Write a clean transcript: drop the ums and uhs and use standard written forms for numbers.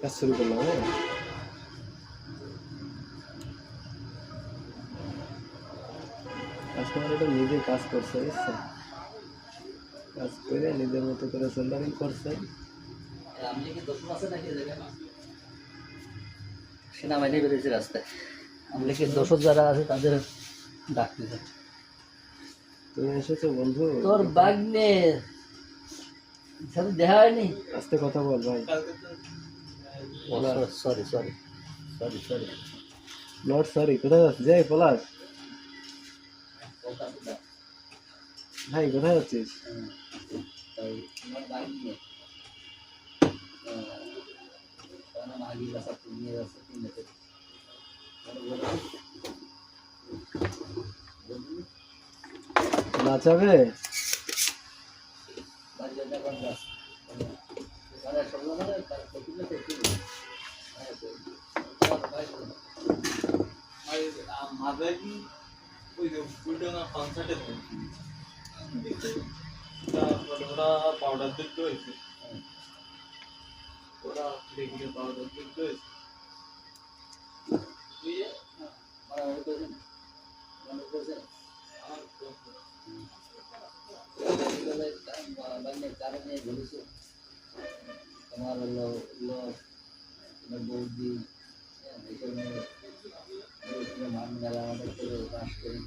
কাজ শুরু করলাম। হ্যাঁ, কাস্টমার এটা নিজে কাজ করছে, বুঝছো? কাজ করে নিজের মতো করে সেন্টারিং করছে। সেনাবাহিনী বেরিয়েছে রাস্তায়, আমলিকের দোষর যারা আছে তাদের ডাকতেছে। তুমি এসেছো বন্ধু? তোর বাগ্নের সাথে দেখা হয়নি? আস্তে কথা বল ভাই। Sorry sorry sorry sorry. Not sorry. কোথায় যাচ্ছিস? যাই পলাশ ভাই, কোথায় যাচ্ছিস? নাচাবে? পাউডার দিতে হয়েছে, ওরা রেগুলার পাউডার দিতে হয়েছে। তোমার হলো বৌদি মান গেলে আমাদের বাস করে